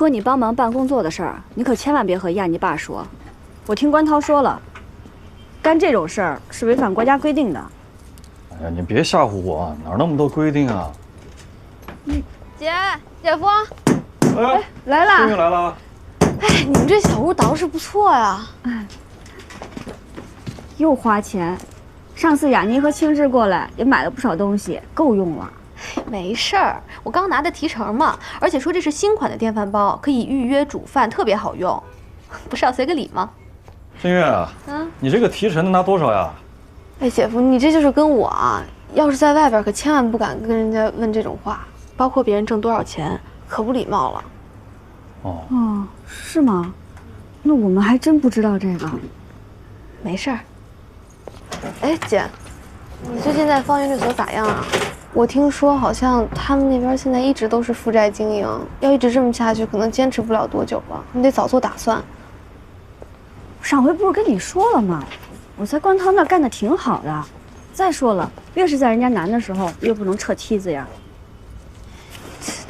托你帮忙办工作的事儿，你可千万别和亚妮爸说。我听关涛说了，干这种事儿是违反国家规定的。哎呀，你别吓唬我，哪那么多规定啊？姐夫，哎，来啦！终于来了。哎，你们这小屋捯饬不错呀。哎，又花钱。上次雅妮和庆志过来也买了不少东西，够用了。没事儿，我刚拿的提成嘛，而且说这是新款的电饭煲，可以预约煮饭，特别好用。不是要随个礼吗？新月啊，你这个提成能拿多少呀？哎，姐夫，你这就是跟我啊，要是在外边可千万不敢跟人家问这种话，包括别人挣多少钱，可不礼貌了。哦，是吗？那我们还真不知道这个。没事儿。哎，姐，你最近在方圆律所咋样啊？我听说好像他们那边现在一直都是负债经营，要一直这么下去，可能坚持不了多久了。你得早做打算。上回不是跟你说了吗？我在关涛那干的挺好的。再说了，越是在人家难的时候，越不能撤梯子呀。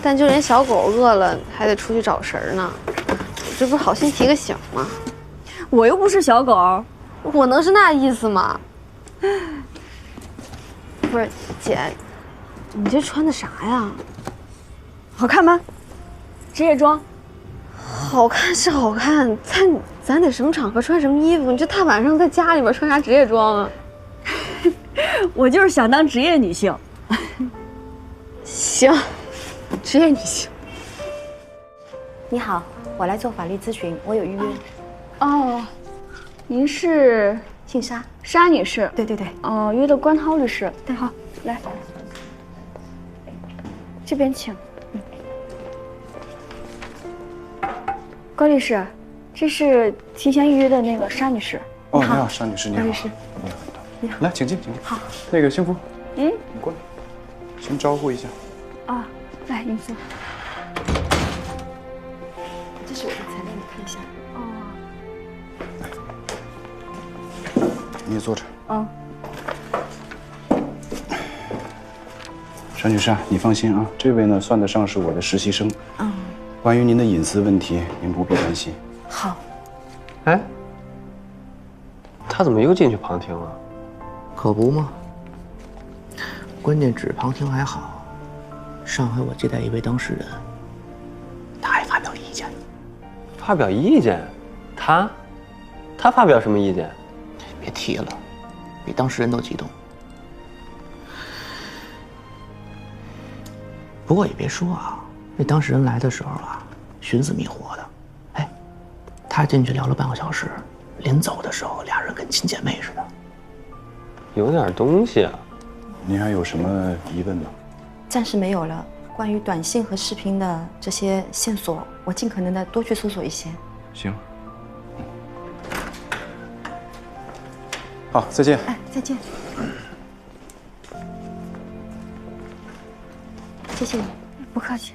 但就连小狗饿了，还得出去找食儿呢。我这不是好心提个醒吗？我又不是小狗，我能是那意思吗？不是，姐，你这穿的啥呀？好看吗？职业装。好看是好看，咱得什么场合穿什么衣服？你这大晚上在家里边穿啥职业装啊？我就是想当职业女性。行，职业女性。你好，我来做法律咨询，我有预约。哦，您是姓沙，沙女士？对对对。哦，约的关涛律师。对，好，来，这边请。高律师，这是提前预约的那个沙女士。哦，你好，沙女士，你好。高律师，你好，来，请进，请进。好。那个幸福，嗯，你过来，先招呼一下。啊，来，您坐。这是我的材料，你看一下。哦。你也坐这儿。嗯。沙女士啊，你放心啊，这位呢算得上是我的实习生。关于您的隐私问题，您不必担心。好。哎，他怎么又进去旁听了？可不吗？关键只旁听还好，上回我接待一位当事人，他还发表意见。发表意见？他发表什么意见？别提了，比当事人都激动。不过也别说啊，那当事人来的时候啊，寻死觅活的。哎，他进去聊了半个小时，临走的时候，俩人跟亲姐妹似的。有点东西啊。您还有什么疑问吗？暂时没有了。关于短信和视频的这些线索，我尽可能的多去搜索一些。行。好，再见。哎，再见。谢谢你。不客气。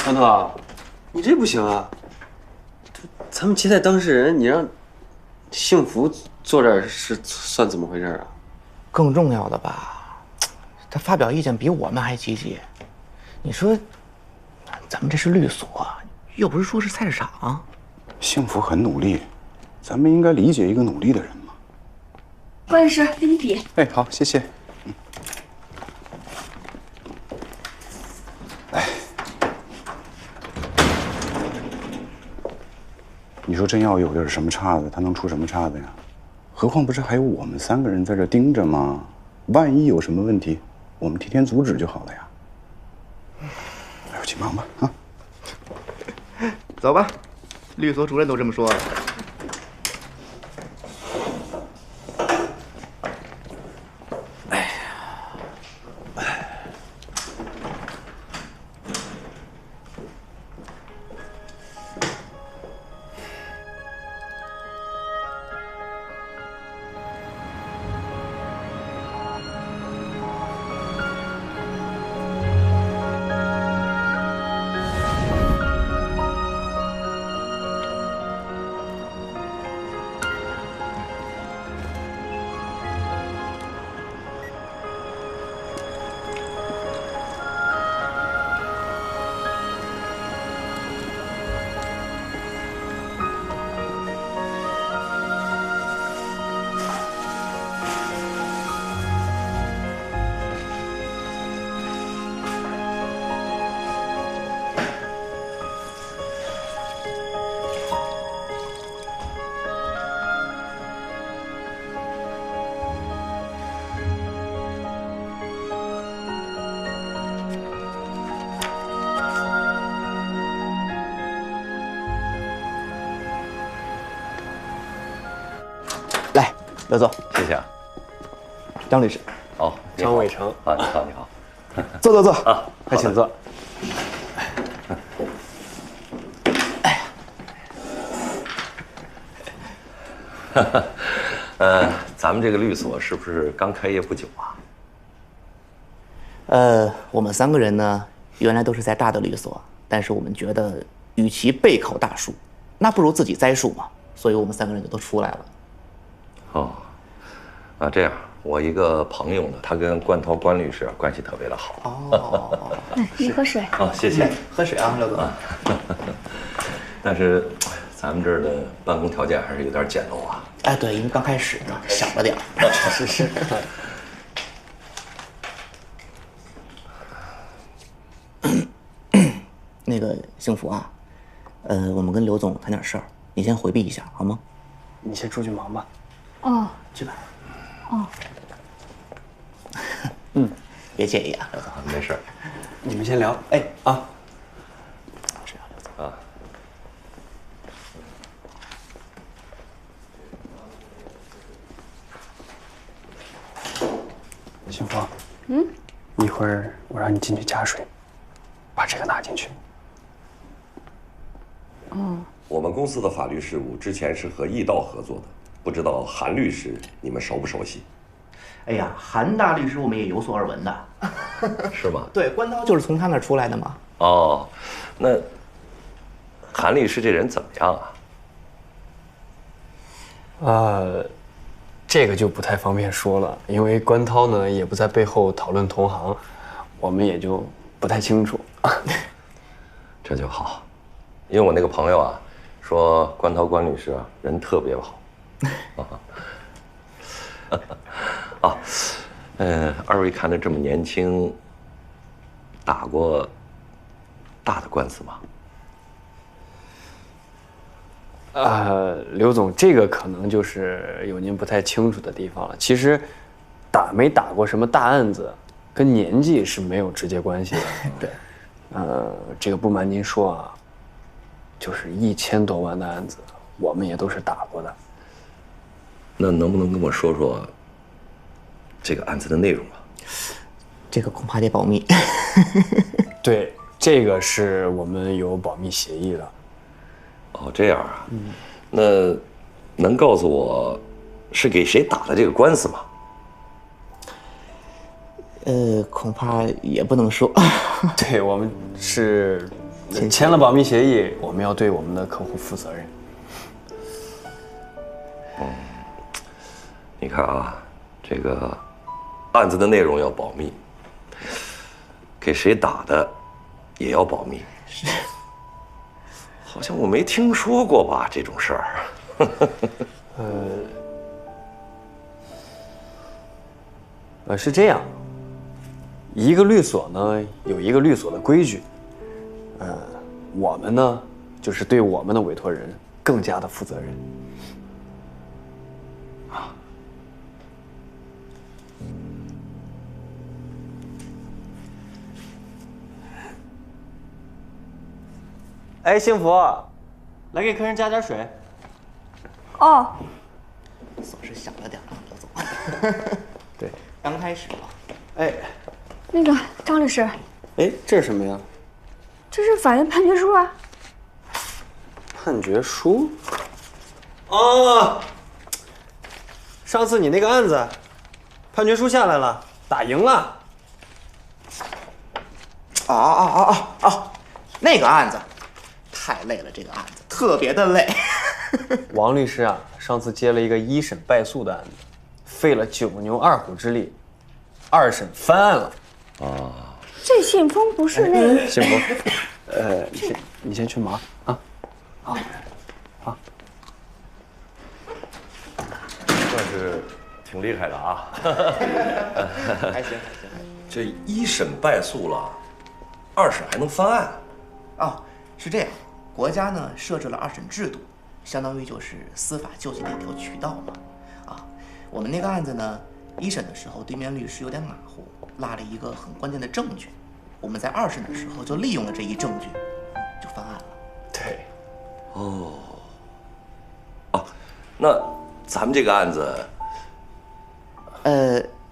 王涛，你这不行啊！咱们接待当事人，你让幸福坐这儿是算怎么回事啊？更重要的吧，他发表意见比我们还积极。你说，咱们这是律所，又不是说是菜市场。幸福很努力，咱们应该理解一个努力的人嘛。关律师，给你笔。哎，好，谢谢。来，你说真要有点什么岔子，他能出什么岔子呀？何况不是还有我们3个人在这盯着吗？万一有什么问题，我们提前阻止就好了呀。哎呦，去忙吧啊！走吧，律所主任都这么说了。刘总，谢谢啊。张律师，哦，张伟成啊，你好，你好。坐啊，快请坐。咱们这个律所是不是刚开业不久啊？我们3个人呢，原来都是在大的律所，但是我们觉得，与其备考大树，那不如自己栽树嘛，所以我们3个人就都出来了。哦，啊，这样，我一个朋友呢，他跟关涛关律师关系特别的好。哦，你喝水。哦，谢谢。喝水啊，刘总。但是，咱们这儿的办公条件还是有点简陋啊。哎，对，因为刚开始小了点。是。那个幸福啊，我们跟刘总谈点事儿，你先回避一下好吗？你先出去忙吧。哦，去吧。哦。别介意啊，刘总。没事。你们先聊。哎啊。是啊，刘总。啊。幸福。一会儿我让你进去加水，把这个拿进去。哦。我们公司的法律事务之前是和易道合作的，不知道韩律师你们熟不熟悉？哎呀，韩大律师我们也有所耳闻的。是吗？对，关涛就是从他那儿出来的嘛。哦，那韩律师这人怎么样啊？这个就不太方便说了，因为关涛呢也不在背后讨论同行，我们也就不太清楚。这就好，因为我那个朋友啊，说关涛关律师啊人特别好。二位看着这么年轻，打过大的官司吗？刘总，这个可能就是有您不太清楚的地方了。其实，打没打过什么大案子，跟年纪是没有直接关系的。对，这个不瞒您说啊，就是1000多万的案子，我们也都是打过的。那能不能跟我说说这个案子的内容啊？这个恐怕得保密。对，这个是我们有保密协议的。哦，这样啊。那能告诉我是给谁打的这个官司吗？恐怕也不能说。对，我们是签了保密协议，我们要对我们的客户负责任。你看啊，这个案子的内容要保密，给谁打的也要保密。好像我没听说过吧这种事儿。是这样，一个律所呢有一个律所的规矩，我们呢就是对我们的委托人更加的负责任。哎，幸福，来给客人加点水。哦。琐事小了点啊，刘总。对，刚开始嘛。哎，那个张律师，哎，这是什么呀？这是法院判决书啊。判决书？哦，上次你那个案子，判决书下来了，打赢了。那个案子。太累了，这个案子特别的累。王律师啊，上次接了一个1审败诉的案子，费了9牛2虎之力，2审翻案了。这信封不是那个？幸福，你先去忙啊。好。算是挺厉害的啊。还行。这1审败诉了，2审还能翻案？哦，是这样。国家呢设置了2审制度，相当于就是司法救济的一条渠道嘛。我们那个案子呢，1审的时候对面律师有点马虎，落了一个很关键的证据，我们在2审的时候就利用了这一证据，就翻案了。对。那咱们这个案子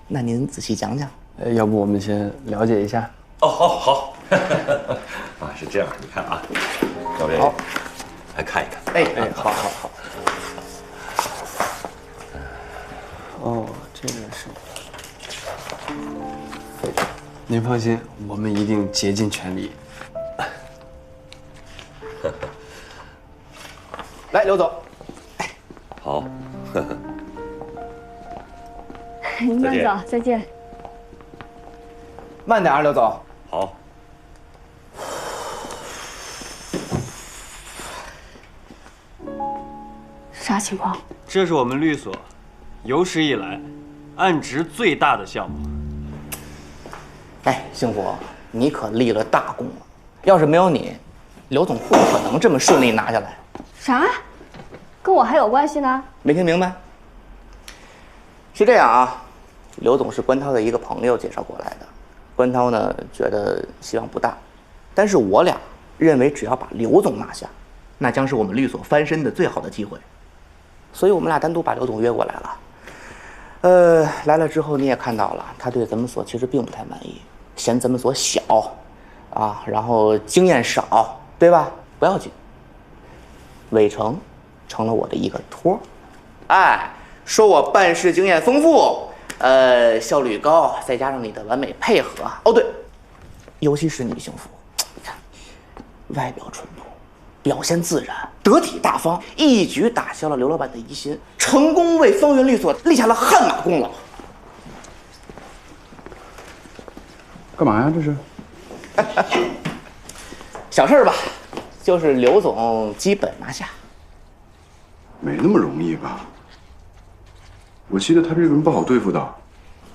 那您仔细讲讲。要不我们先了解一下？哦，好，啊，是这样，你看啊，各位，来看一看。哎，好。哦，这个是。您放心，我们一定竭尽全力。来，刘总。好，您慢走，再见。慢点啊，刘总。好。啥情况？这是我们律所有史以来案值最大的项目。哎，幸福，你可立了大功了。要是没有你，刘总不可能这么顺利拿下来。啥？跟我还有关系呢？没听明白？是这样啊，刘总是关涛的一个朋友介绍过来的。关涛呢觉得希望不大，但是我俩认为只要把刘总拿下，那将是我们律所翻身的最好的机会。所以我们俩单独把刘总约过来了。来了之后你也看到了，他对咱们所其实并不太满意，嫌咱们所小，啊，然后经验少，对吧？不要紧，伟成成了我的一个托，哎，说我办事经验丰富，效率高，再加上你的完美配合，哦对，尤其是你幸福，你看，外表淳朴，表现自然，得体大方，一举打消了刘老板的疑心，成功为方圆律所立下了汗马功劳。干嘛呀？这是？小事吧，就是刘总基本拿下。没那么容易吧？我记得他这个人不好对付的。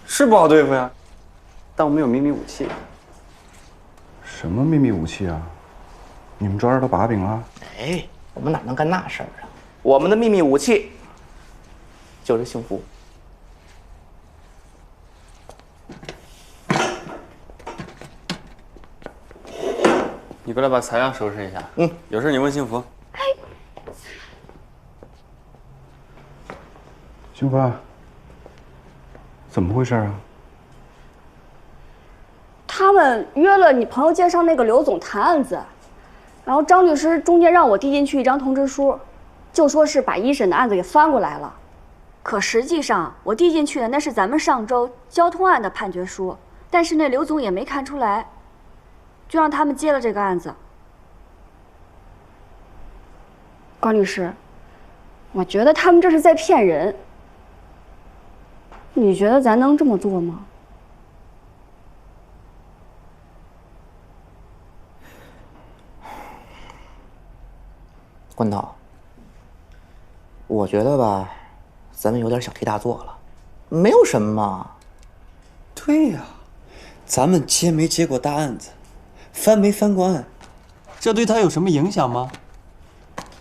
是不好对付呀，但我们有秘密武器。什么秘密武器啊？你们抓着他把柄了？哎，我们哪能干那事儿啊？我们的秘密武器就是幸福。你过来把材料收拾一下。有事你问幸福。幸福啊，怎么回事啊？他们约了你朋友介绍那个刘总谈案子，然后张律师中间让我递进去一张通知书，就说是把一审的案子给翻过来了。可实际上我递进去的那是咱们上周交通案的判决书，但是那刘总也没看出来，就让他们接了这个案子。关律师，我觉得他们这是在骗人。你觉得咱能这么做吗？关涛，我觉得吧，咱们有点小题大做了，没有什么嘛。对呀，咱们接没接过大案子，翻没翻过案，这对他有什么影响吗？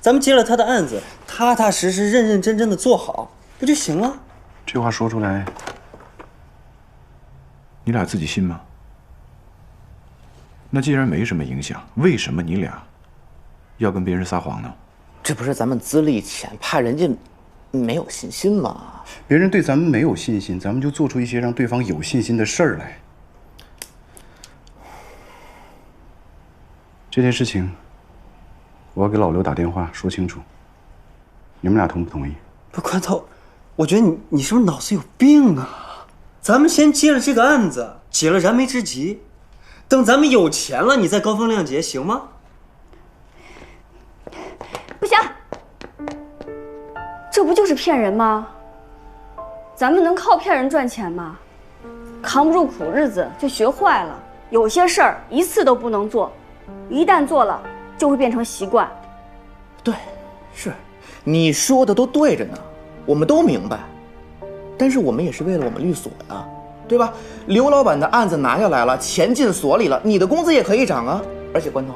咱们接了他的案子，踏踏实实、认认真真的做好，不就行了？这话说出来，你俩自己信吗？那既然没什么影响，为什么你俩要跟别人撒谎呢？这不是咱们资历浅，怕人家没有信心吗？别人对咱们没有信心，咱们就做出一些让对方有信心的事儿来。这件事情，我要给老刘打电话说清楚。你们俩同不同意？不，关头，我觉得你是不是脑子有病啊？咱们先接了这个案子，解了燃眉之急，等咱们有钱了，你再高风亮节，行吗？不行，这不就是骗人吗？咱们能靠骗人赚钱吗？扛不住苦日子就学坏了，有些事儿一次都不能做，一旦做了就会变成习惯。对，是，你说的都对着呢，我们都明白。但是我们也是为了我们律所呀，对吧？刘老板的案子拿下来了，钱进所里了，你的工资也可以涨啊。而且关涛，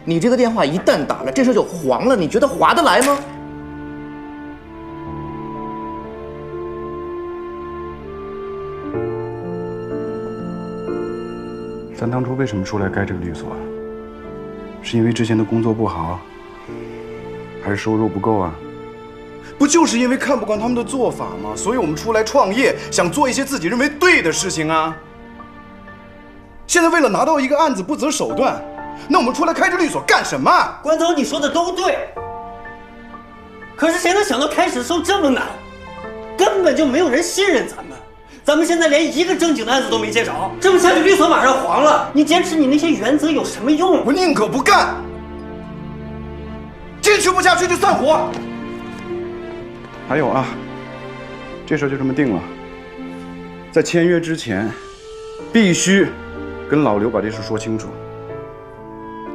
你这个电话一旦打了，这事就黄了，你觉得划得来吗？咱当初为什么出来开这个律所？是因为之前的工作不好，还是收入不够啊？不就是因为看不惯他们的做法吗？所以我们出来创业，想做一些自己认为对的事情啊。现在为了拿到一个案子不择手段，那我们出来开这律所干什么？关头，你说的都对。可是谁能想到开始的时候这么难？根本就没有人信任咱们。咱们现在连一个正经的案子都没接着，这么下去律所马上黄了。你坚持你那些原则有什么用？我宁可不干，坚持不下去就散伙。还有啊，这事就这么定了，在签约之前，必须跟老刘把这事说清楚。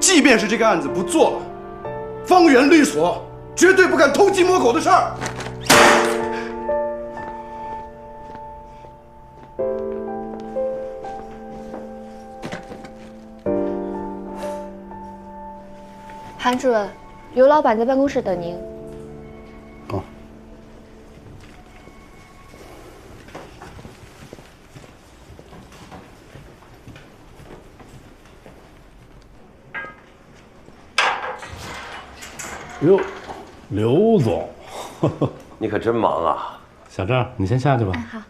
即便是这个案子不做了，方圆律所绝对不干偷鸡摸狗的事儿。韩主任，刘老板在办公室等您。哦。哟，刘总，你可真忙啊！小郑，你先下去吧。好。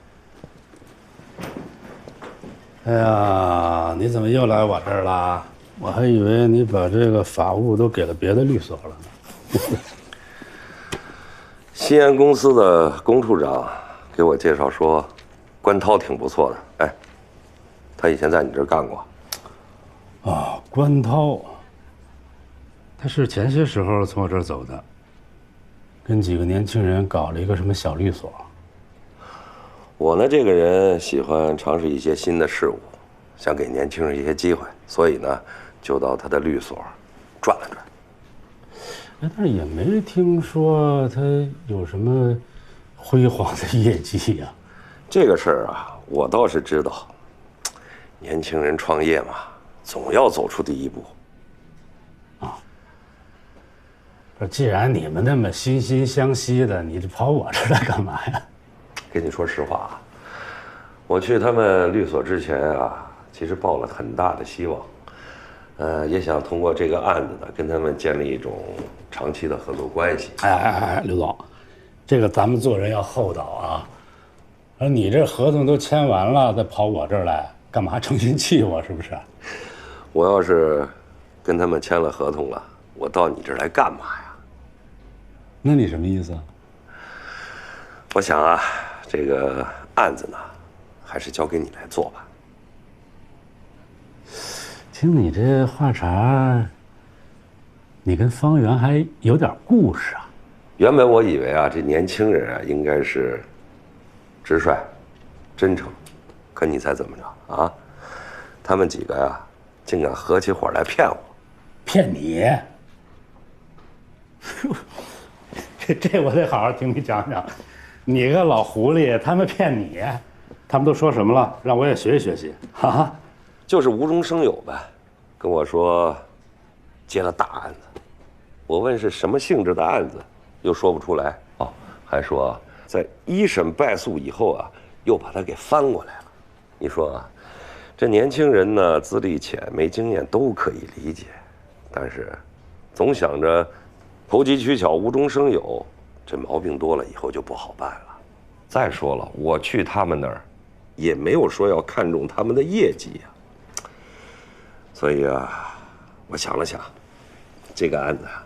哎呀，你怎么又来我这儿了？我还以为你把这个法务都给了别的律所了呢。西安公司的龚处长给我介绍说，关涛挺不错的。哎，他以前在你这儿干过。哦，关涛，他是前些时候从我这儿走的，跟几个年轻人搞了一个什么小律所。我呢，这个人喜欢尝试一些新的事物，想给年轻人一些机会，所以呢，就到他的律所转了转。哎，但是也没听说他有什么辉煌的业绩呀。这个事儿啊，我倒是知道。年轻人创业嘛，总要走出第一步。啊，不是，既然你们那么惺惺相惜的，你这跑我这儿来干嘛呀？跟你说实话啊，我去他们律所之前啊，其实抱了很大的希望，也想通过这个案子呢，跟他们建立一种长期的合作关系。哎，刘总，这个咱们做人要厚道啊。而你这合同都签完了，再跑我这儿来，干嘛成心气我？是不是？我要是跟他们签了合同了，我到你这儿来干嘛呀？那你什么意思啊？我想啊，这个案子呢，还是交给你来做吧。听你这话茬，你跟方圆还有点故事啊。原本我以为啊，这年轻人啊，应该是直率、真诚，可你猜怎么着啊？他们几个呀，竟敢合起伙来骗我。骗你？这我得好好听你讲讲。你个老狐狸，他们骗你，他们都说什么了？让我也学习学习啊！就是无中生有呗，跟我说接了大案子。我问是什么性质的案子，又说不出来哦，还说在一审败诉以后啊，又把他给翻过来了。你说啊，这年轻人呢，资历浅，没经验都可以理解，但是总想着投机取巧、无中生有，这毛病多了以后就不好办了。再说了，我去他们那儿，也没有说要看重他们的业绩呀。所以啊，我想了想，这个案子啊，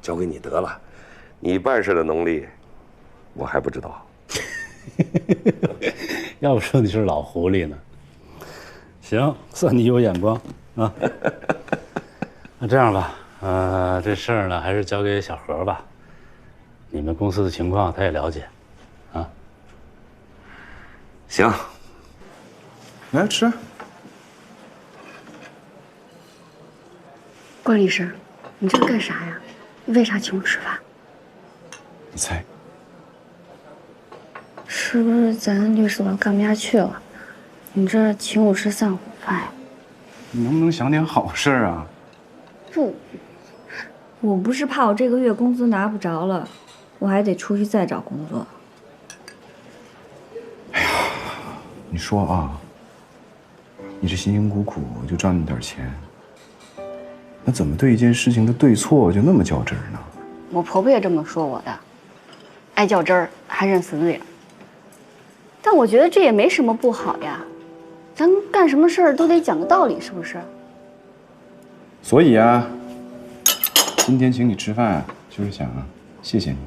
交给你得了。你办事的能力，我还不知道。要不说你是老狐狸呢。行，算你有眼光啊。那这样吧，这事儿呢，还是交给小何吧。你们公司的情况他也了解，啊。行，来吃。关律师，你这是干啥呀？你为啥请我吃饭？你猜？是不是咱律所干不下去了？你这请我吃散伙饭呀？你能不能想点好事啊？不，我不是怕我这个月工资拿不着了，我还得出去再找工作。哎呀，你说啊，你这辛辛苦苦就赚那么点钱，那怎么对一件事情的对错就那么较真呢？我婆婆也这么说我的。爱较真儿，还认死理。但我觉得这也没什么不好呀，咱干什么事儿都得讲个道理，是不是？所以啊，今天请你吃饭啊，就是想谢谢你。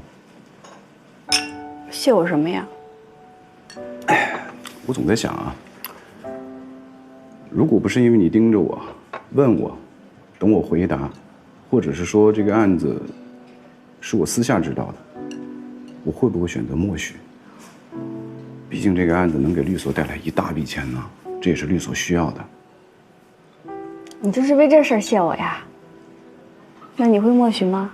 谢我什么呀？我总在想啊，如果不是因为你盯着我，问我，等我回答，或者是说这个案子是我私下知道的，我会不会选择默许？毕竟这个案子能给律所带来一大笔钱呢，这也是律所需要的。你就是为这事儿谢我呀？那你会默许吗？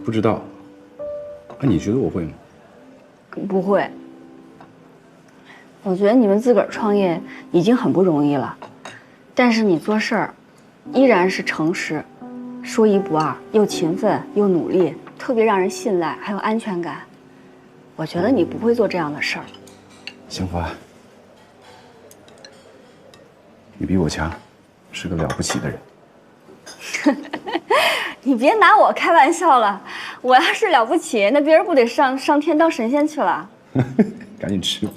不知道。那你觉得我会吗？不会。我觉得你们自个儿创业已经很不容易了，但是你做事儿依然是诚实，说一不二，又勤奋又努力，特别让人信赖，还有安全感。我觉得你不会做这样的事儿。幸福啊，你比我强，是个了不起的人。你别拿我开玩笑了，我要是了不起，那别人不得上天当神仙去了？赶紧吃吧。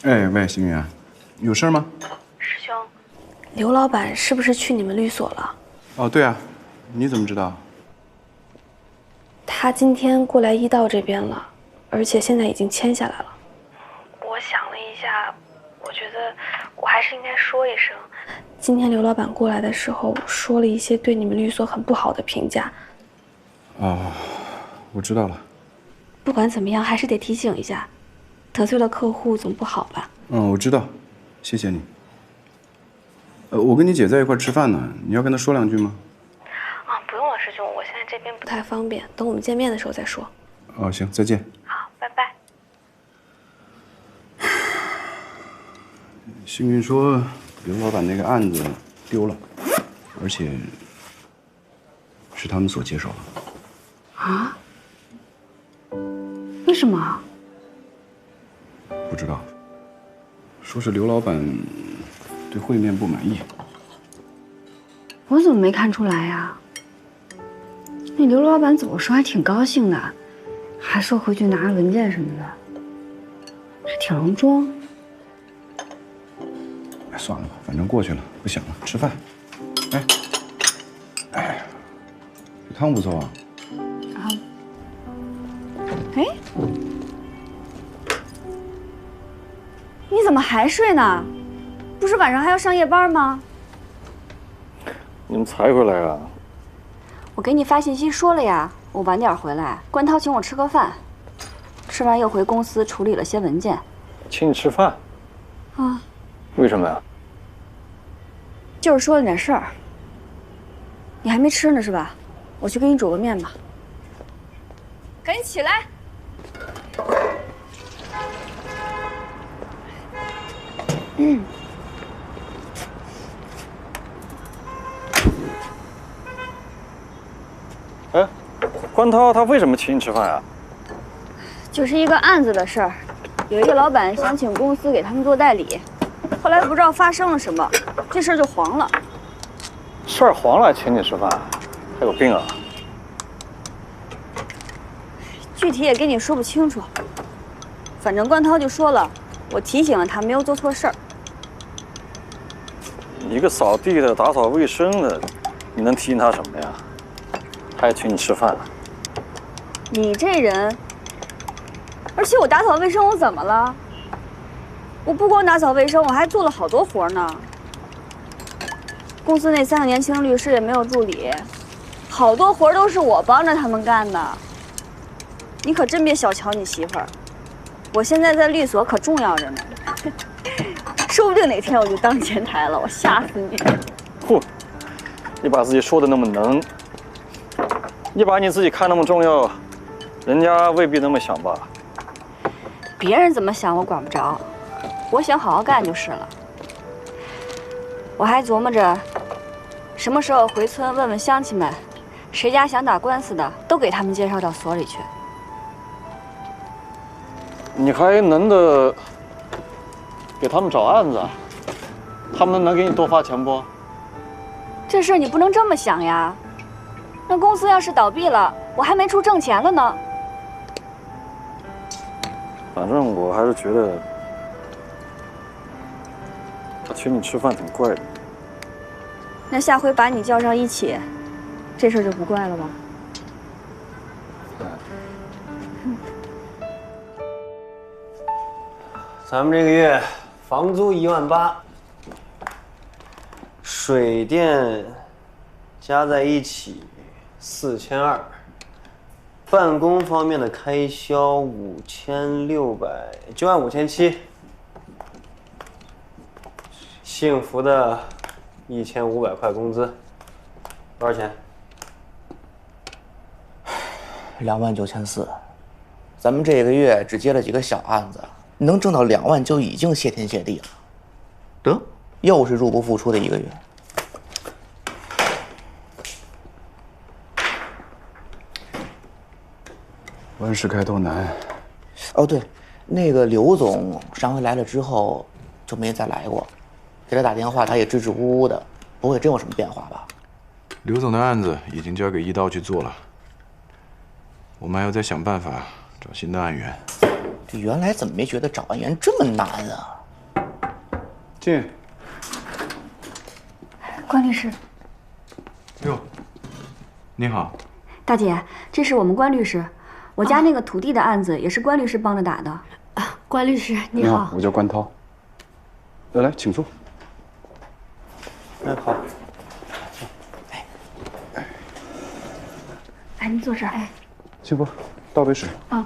哎喂，星宇啊，有事吗？师兄，刘老板是不是去你们律所了？哦，对啊，你怎么知道？他今天过来医道这边了，而且现在已经签下来了。我想了一下，我觉得我还是应该说一声，今天刘老板过来的时候说了一些对你们律所很不好的评价。哦，我知道了。不管怎么样，还是得提醒一下，得罪了客户总不好吧？嗯，我知道，谢谢你。我跟你姐在一块吃饭呢，你要跟她说两句吗？啊，不用了，师兄，我现在这边不太方便，等我们见面的时候再说。哦，行，再见。好，拜拜。幸运说，刘老板那个案子丢了，而且是他们所接手了。啊？为什么？不知道，说是刘老板对会面不满意。我怎么没看出来呀？那刘老板走的时候还挺高兴的，还说回去拿文件什么的，还挺能装。哎，算了吧，反正过去了，不想了，吃饭。哎，这汤不错啊。啊。哎，你怎么还睡呢？不是晚上还要上夜班吗？你们才回来啊？我给你发信息说了呀，我晚点回来。关涛请我吃个饭，吃完又回公司处理了些文件。请你吃饭？啊？为什么呀？就是说了点事儿。你还没吃呢是吧？我去给你煮个面吧。赶紧起来！哎，关涛他为什么请你吃饭啊？就是一个案子的事儿，有一个老板想请公司给他们做代理，后来不知道发生了什么，这事儿就黄了。事儿黄了还请你吃饭，还有病啊！具体也跟你说不清楚，反正关涛就说了，我提醒了他，没有做错事儿。你一个扫地的、打扫卫生的，你能提醒他什么呀？他还请你吃饭。你这人，而且我打扫卫生我怎么了？我不光打扫卫生，我还做了好多活呢。公司那3个年轻律师也没有助理，好多活都是我帮着他们干的。你可真别小瞧你媳妇儿，我现在在律所可重要着呢，说不定哪天我就当前台了，我吓死你！嚯，你把自己说的那么能，你把你自己看那么重要，人家未必那么想吧？别人怎么想我管不着，我想好好干就是了。我还琢磨着，什么时候回村问问乡亲们，谁家想打官司的，都给他们介绍到所里去。你还能的给他们找案子，他们能给你多发钱不？这事你不能这么想呀。那公司要是倒闭了，我还没处挣钱了呢。反正我还是觉得他请你吃饭挺怪的。那下回把你叫上一起，这事儿就不怪了吧？咱们这个月房租18000，水电加在一起4200，办公方面的开销5600，就按5700。幸福的1500块工资，多少钱？29400。咱们这个月只接了几个小案子，能挣到2万就已经谢天谢地了。得，又是入不敷出的一个月。万事开头难。哦，对，那个刘总上回来了之后就没再来过，给他打电话他也支支吾吾的，不会真有什么变化吧？刘总的案子已经交给一刀去做了，我们还要再想办法找新的案源。这原来怎么没觉得找案源这么难啊？进。关律师。哟，你好。大姐，这是我们关律师。我家那个土地的案子也是关律师帮着打的。关律师你好。我叫关涛。来，请坐。好。哎，你坐这儿。哎，幸福，倒杯水。啊，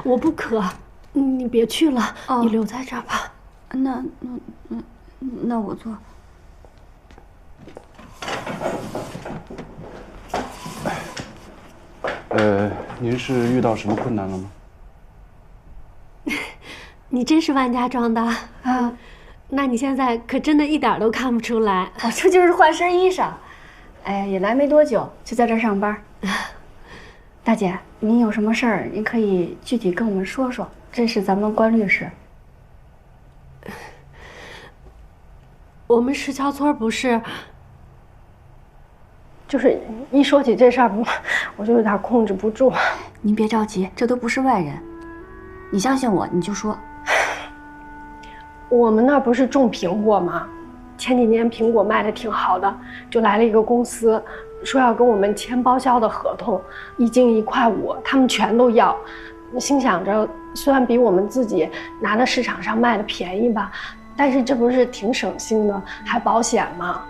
我不渴，你别去了，你留在这儿吧。那我坐。您是遇到什么困难了吗？你真是万家庄的啊！那你现在可真的一点都看不出来。我这就是换身衣裳。哎，也来没多久，就在这儿上班。大姐，您有什么事儿，您可以具体跟我们说说。这是咱们关律师。我们石桥村不是，就是一说起这事儿，我就有点控制不住。您别着急，这都不是外人。你相信我，你就说。我们那儿不是种苹果吗？前几年苹果卖的挺好的，就来了一个公司，说要跟我们签包销的合同，1斤1块5，他们全都要。心想着，虽然比我们自己拿到市场上卖的便宜吧，但是这不是挺省心的，还保险吗？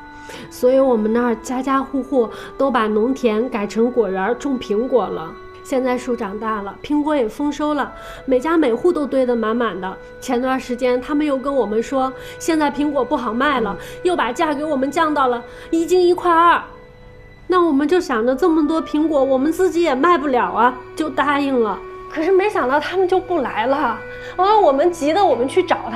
所以我们那儿家家户户都把农田改成果园种苹果了。现在树长大了，苹果也丰收了，每家每户都堆得满满的。前段时间他们又跟我们说，现在苹果不好卖了，又把价给我们降到了1斤1块2。那我们就想着这么多苹果我们自己也卖不了啊，就答应了。可是没想到他们就不来了，完了我们急得我们去找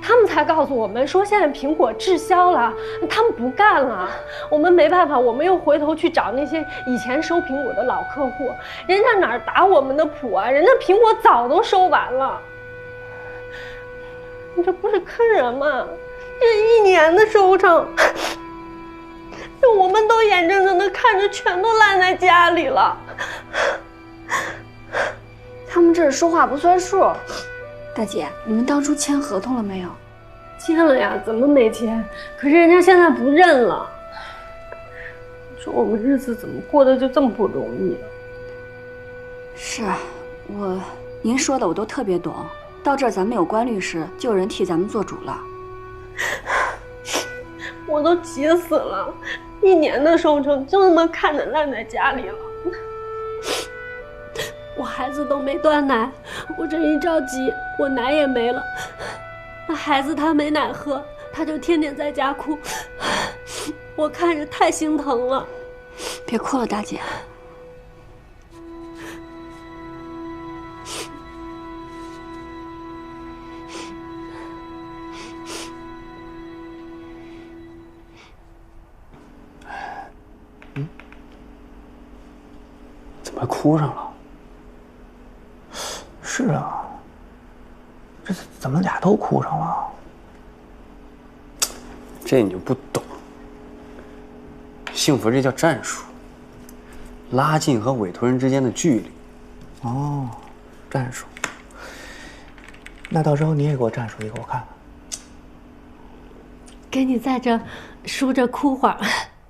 他们才告诉我们说现在苹果滞销了，他们不干了。我们没办法，我们又回头去找那些以前收苹果的老客户，人家哪儿打我们的谱啊？人家苹果早都收完了。你这不是坑人吗？这1年的收成，这我们都眼睁睁的看着全都烂在家里了。他们这是说话不算数。大姐，你们当初签合同了没有？签了呀，怎么没签？可是人家现在不认了。你说我们日子怎么过得就这么不容易？是，您说的我都特别懂。到这儿咱们有关律师，就有人替咱们做主了。我都急死了，1年的收成就那么看着烂在家里了。我孩子都没断奶，我这一着急，我奶也没了。那孩子他没奶喝，他就天天在家哭，我看着太心疼了。别哭了，大姐。怎么哭上了？是啊，这怎么俩都哭上了？这你就不懂。幸福这叫战术，拉近和委托人之间的距离。哦，战术。那到时候你也给我战术一个，我看看。给你在这输着哭会儿，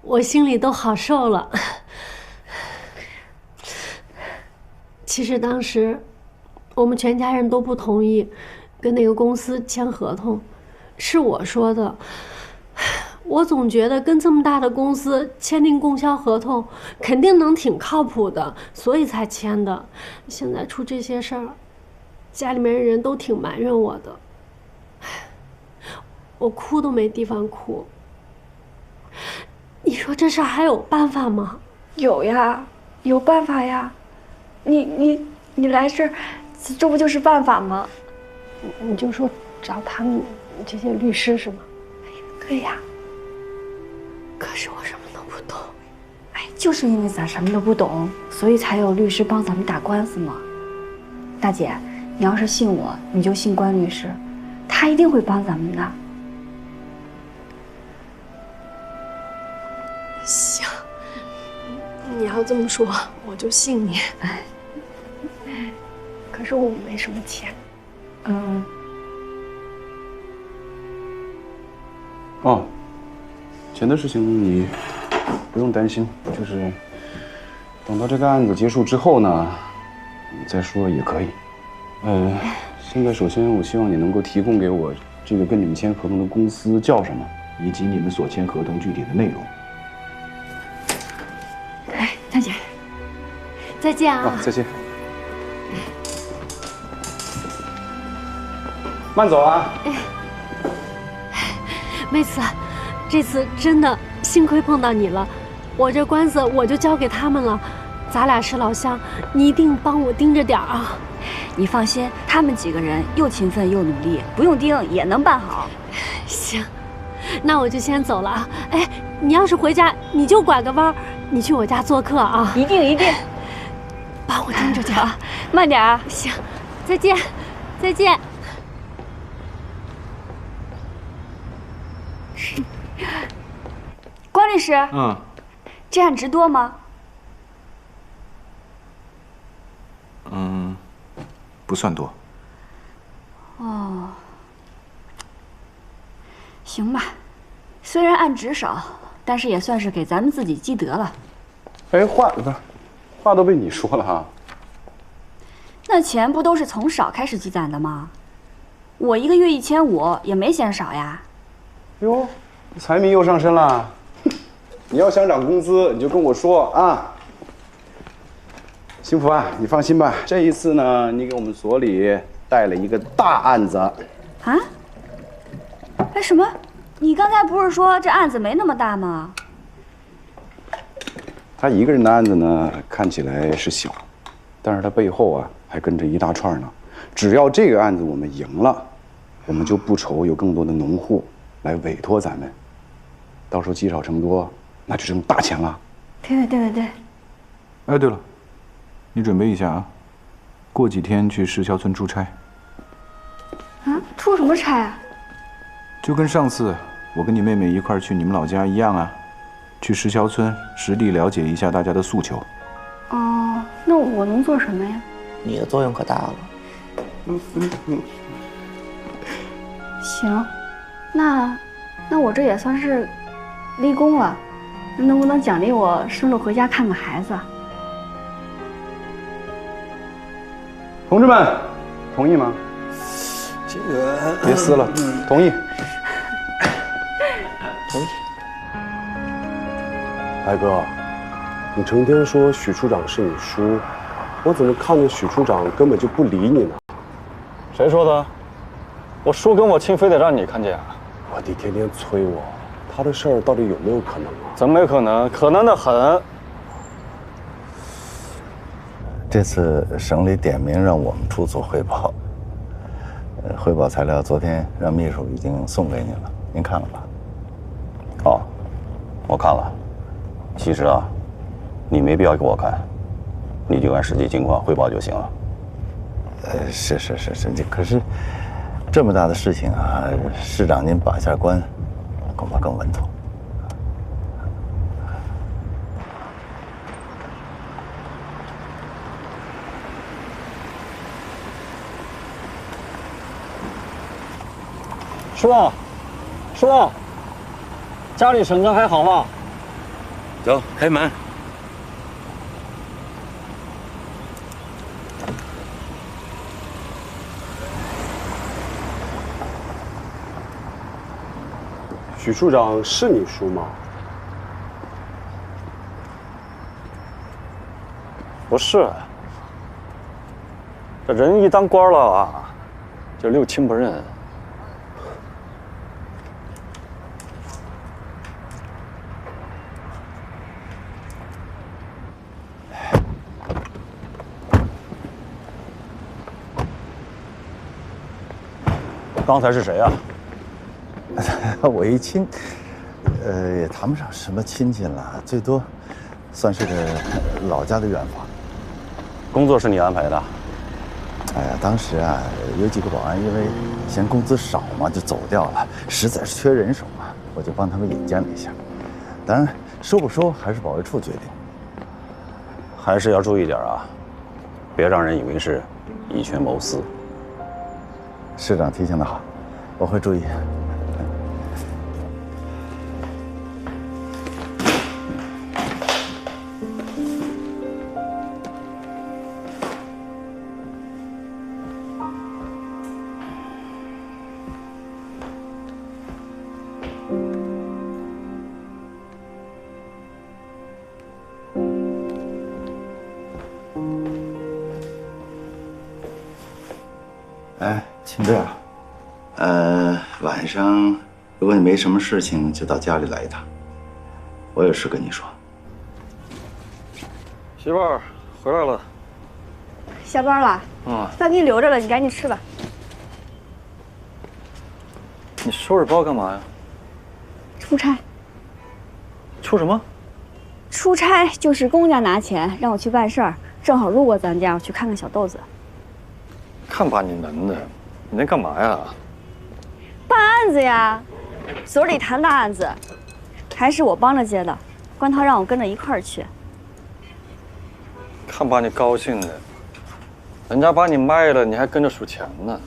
我心里都好受了。其实当时我们全家人都不同意跟那个公司签合同，是我说的。我总觉得跟这么大的公司签订供销合同，肯定能挺靠谱的，所以才签的。现在出这些事儿，家里面人都挺埋怨我的，我哭都没地方哭。你说这事儿还有办法吗？有呀，有办法呀。你来这儿，这不就是办法吗？你就说找他们这些律师是吗？可以呀。可是我什么都不懂。哎，就是因为咱什么都不懂，所以才有律师帮咱们打官司嘛。大姐，你要是信我，你就信关律师，他一定会帮咱们的。行，你要这么说，我就信你。可是我没什么钱。哦，钱的事情你不用担心，就是等到这个案子结束之后呢，你再说也可以。现在首先我希望你能够提供给我这个跟你们签合同的公司叫什么，以及你们所签合同具体的内容。哎，大姐，再见啊！再见。慢走啊！妹子，这次真的幸亏碰到你了，我这官司我就交给他们了。咱俩是老乡，你一定帮我盯着点啊！你放心，他们几个人又勤奋又努力，不用盯也能办好。行，那我就先走了啊！哎，你要是回家，你就拐个弯，你去我家做客啊！一定一定，帮我盯着点啊！慢点啊！行，再见，再见。关律师，这案值多吗？不算多。哦，行吧，虽然案值少，但是也算是给咱们自己积德了。哎，话都被你说了哈。那钱不都是从少开始积攒的吗？我一个月1500也没嫌少呀。哟，财迷又上身了。你要想涨工资，你就跟我说啊。幸福啊，你放心吧，这一次呢，你给我们所里带了一个大案子。啊？哎，什么？你刚才不是说这案子没那么大吗？他一个人的案子呢，看起来是小，但是他背后啊还跟着一大串呢。只要这个案子我们赢了，我们就不愁有更多的农户来委托咱们，到时候积少成多，那就挣大钱了。对。哎，对了，你准备一下啊，过几天去石桥村出差。啊？出什么差啊？就跟上次我跟你妹妹一块儿去你们老家一样啊，去石桥村实地了解一下大家的诉求。哦，那我能做什么呀？你的作用可大了。行，那我这也算是立功了，能不能奖励我顺路回家看看孩子？同志们，同意吗？这个别撕了，同意。同意。白哥，你成天说许处长是你叔，我怎么看着许处长根本就不理你呢？谁说的？我叔跟我亲，非得让你看见啊？我弟天天催我，他的事儿到底有没有可能啊？怎么没可能？可能的很。这次省里点名让我们出做汇报，汇报材料昨天让秘书已经送给您了，您看了吧？哦，我看了。其实啊，你没必要给我看，你就按实际情况汇报就行了。是，可是这么大的事情啊，市长您把一下关，恐怕更稳妥。叔，家里婶子还好吗？走，开门。许处长是你叔吗？不是，这人一当官了啊，就六亲不认。刚才是谁呀？我一亲，也谈不上什么亲戚了，最多算是个老家的远房。工作是你安排的？哎呀，当时啊，有几个保安因为嫌工资少嘛，就走掉了，实在是缺人手嘛，我就帮他们引荐了一下。当然，收不收还是保卫处决定。还是要注意点啊，别让人以为是以权谋私。市长提醒得好，我会注意。哎，秦队啊，晚上如果你没什么事情，就到家里来一趟。我有事跟你说。媳妇儿回来了。下班了。饭给你留着了，你赶紧吃吧。你收拾包干嘛呀？出差。出什么？出差就是公家拿钱让我去办事儿，正好路过咱家，我去看看小豆子。看把你能的，你能干嘛呀？办案子呀，所里谈大案子，还是我帮着接的，关涛让我跟着一块儿去。看把你高兴的，人家把你卖了，你还跟着数钱呢。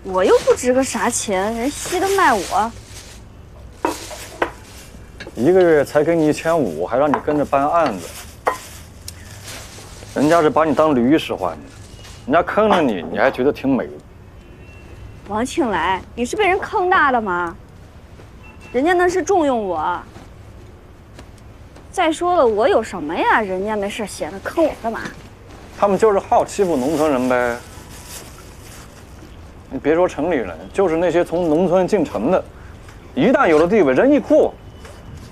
我又不值个啥钱，人稀的卖我。一个月才给你1500，还让你跟着办案子，人家是把你当驴使唤的。人家坑了你，你还觉得挺美的。王庆来，你是被人坑大的吗？人家那是重用我。再说了，我有什么呀？人家没事闲的坑我干嘛？他们就是好欺负农村人呗。你别说城里人，就是那些从农村进城的，一旦有了地位，人一酷，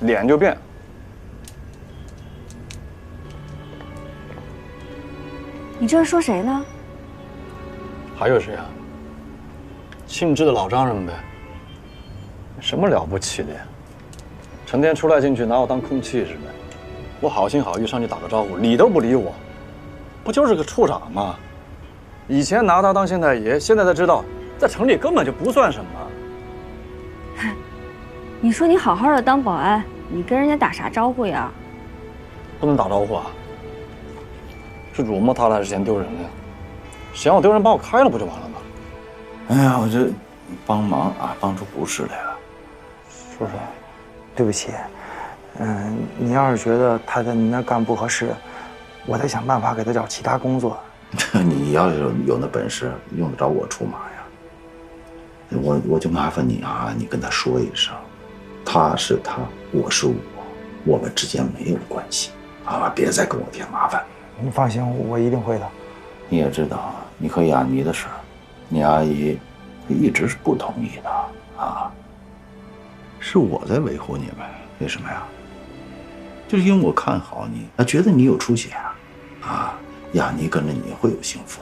脸就变。你这是说谁呢？还有谁啊？姓支的老丈人呗。什么了不起的呀？成天出来进去拿我当空气似的。我好心好意上去打个招呼，理都不理我，不就是个处长吗？以前拿他当县太爷，现在才知道，在城里根本就不算什么。你说你好好的当保安，你跟人家打啥招呼呀？不能打招呼啊？是辱没他了还是嫌丢人了？嫌我丢人，把我开了不就完了吗？哎呀，我这帮忙啊，帮出不是来了。叔叔，对不起，你要是觉得他在你那干不合适，我再想办法给他找其他工作。你要是有那本事，用得着我出马呀？我就麻烦你啊，你跟他说一声，他是他，我是我们之间没有关系啊，别再跟我添麻烦。你放心，我一定会的。你也知道，你和雅妮的事，你阿姨一直是不同意的啊。是我在维护你们，为什么呀？就是因为我看好你，觉得你有出息啊，雅妮跟着你会有幸福。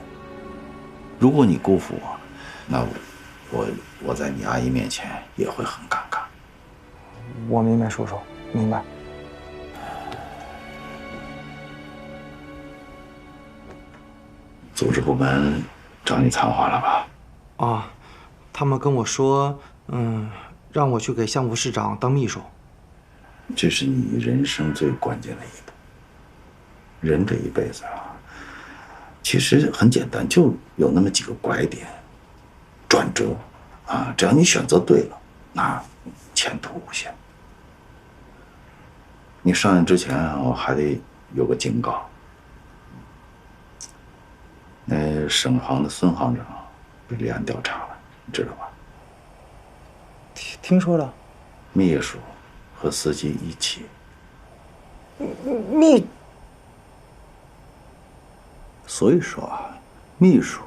如果你辜负我，那我在你阿姨面前也会很尴尬。我明白，叔叔，明白。组织部门找你谈话了吧？啊，他们跟我说，让我去给项目市长当秘书。这是你人生最关键的一步。人这一辈子啊，其实很简单，就有那么几个拐点、转折啊，只要你选择对了，那前途无限。你上任之前啊，我还得有个警告。那省行的孙行长被立案调查了，你知道吧？听说了。秘书和司机一起。所以说啊，秘书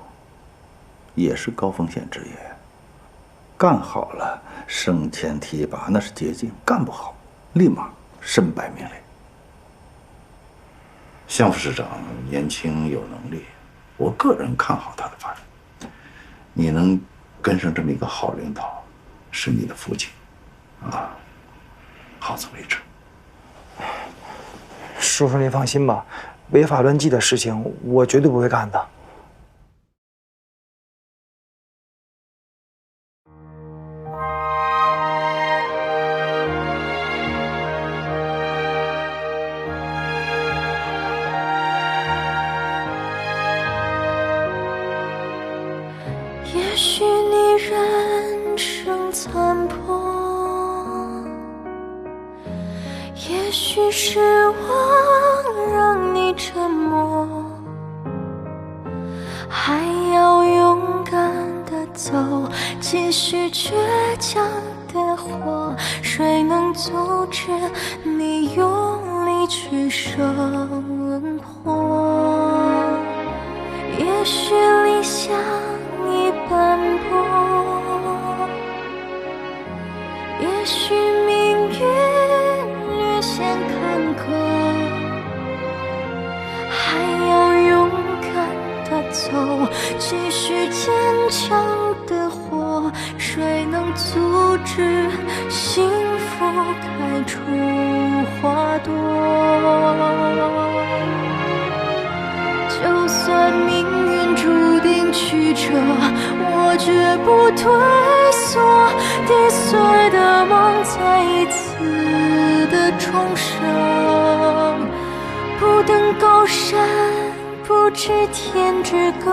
也是高风险职业，干好了升迁提拔那是捷径，干不好立马身败名裂。项副市长年轻有能力，我个人看好他的发展。你能跟上这么一个好领导，是你的福气，啊，好自为之。叔叔您放心吧，违法乱纪的事情我绝对不会干的。也许你人生残破，也许失望让你沉默，还要勇敢地走，继续倔强的活。谁能阻止你用力去生活？也许理想已斑驳，也许命运略显坎坷，还要勇敢地走，继续坚强地活。谁能阻止幸福开出花朵？就算命运注定曲折，我绝不退缩。跌碎的梦再一次的重生，不登高山，不知天之高，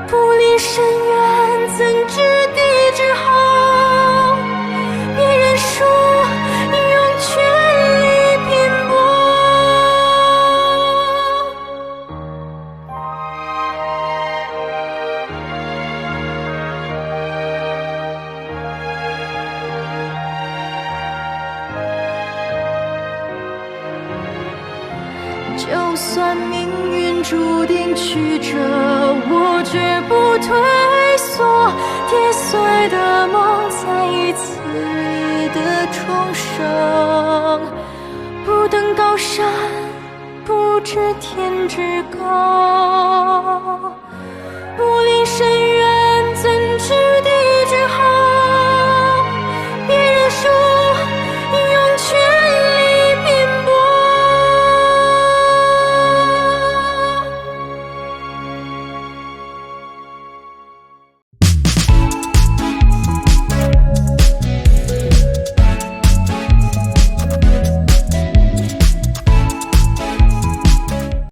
不离深渊，怎知地之厚？别人说用全力拼搏，就算命运注定曲折，我绝不退缩。跌碎的梦再一次的重生，不登高山，不知天之高，不离深渊。